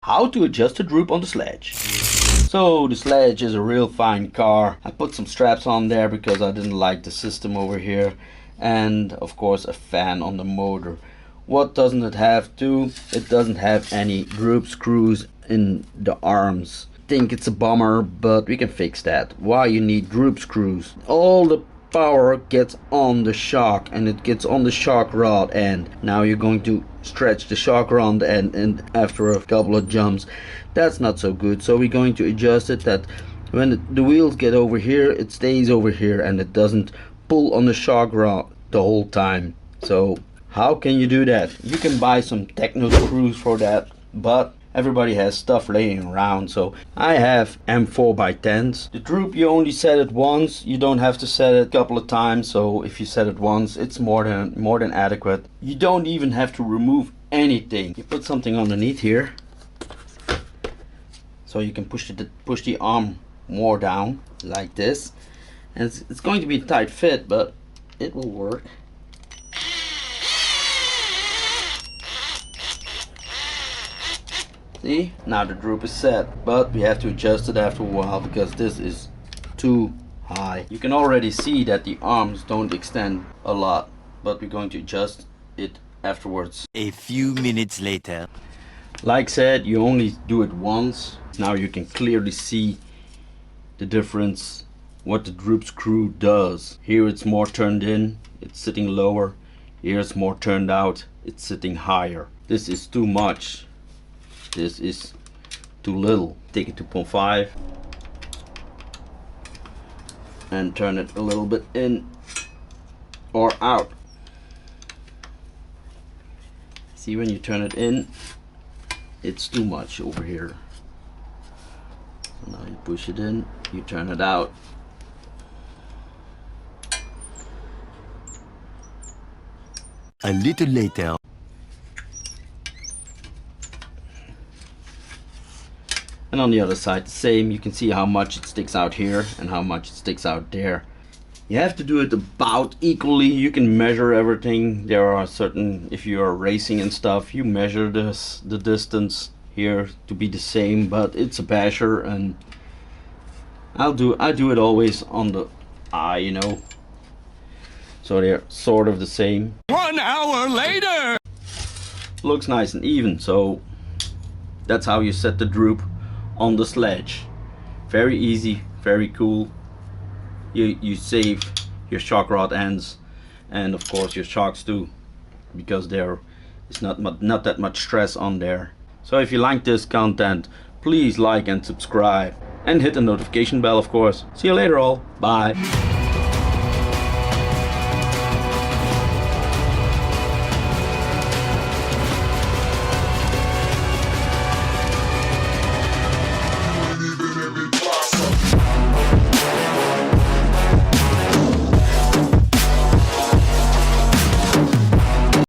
how to adjust the droop on the Sledge. So the Sledge is a real fine car. I put some straps on there because I didn't like the system over here, and of course a fan on the motor. What doesn't it have too? It doesn't have any droop screws in the arms. I think it's a bummer, but we can fix that. Why you need droop screws? All the power gets on the shock, and it gets on the shock rod end. Now you're going to stretch the shock rod end, and after a couple of jumps, that's not so good. So we're going to adjust it that when the wheels get over here, it stays over here and it doesn't pull on the shock rod the whole time. So how can you do that? You can buy some techno screws for that, but everybody has stuff laying around, so I have M4x10s. The droop, you only set it once. You don't have to set it a couple of times, so if you set it once, it's more than adequate. You don't even have to remove anything. You put something underneath here, so you can push the arm more down like this, and it's going to be a tight fit, but it will work. See, now the droop is set, but we have to adjust it after a while because this is too high. You can already see that the arms don't extend a lot, but we're going to adjust it afterwards. A few minutes later. Like said, you only do it once. Now you can clearly see the difference, what the droop screw does. Here it's more turned in, it's sitting lower. Here it's more turned out, it's sitting higher. This is too much. This is too little. Take it to 0.5 and turn it a little bit in or out. See, when you turn it in, it's too much over here. So now you push it in, you turn it out. A little later. And on the other side the same. You can see how much it sticks out here and how much it sticks out there. You have to do it about equally. You can measure everything. There are certain, if you are racing and stuff, you measure the distance here to be the same, but it's a basher, and I do it always on the eye, you know, so they're sort of the same. 1 hour later, looks nice and even. So that's how you set the droop on the Sledge. Very easy, very cool. You save your shock rod ends, and of course your shocks too, because there is not that much stress on there. So if you like this content, please like and subscribe, and hit the notification bell, of course. See you later all. Bye.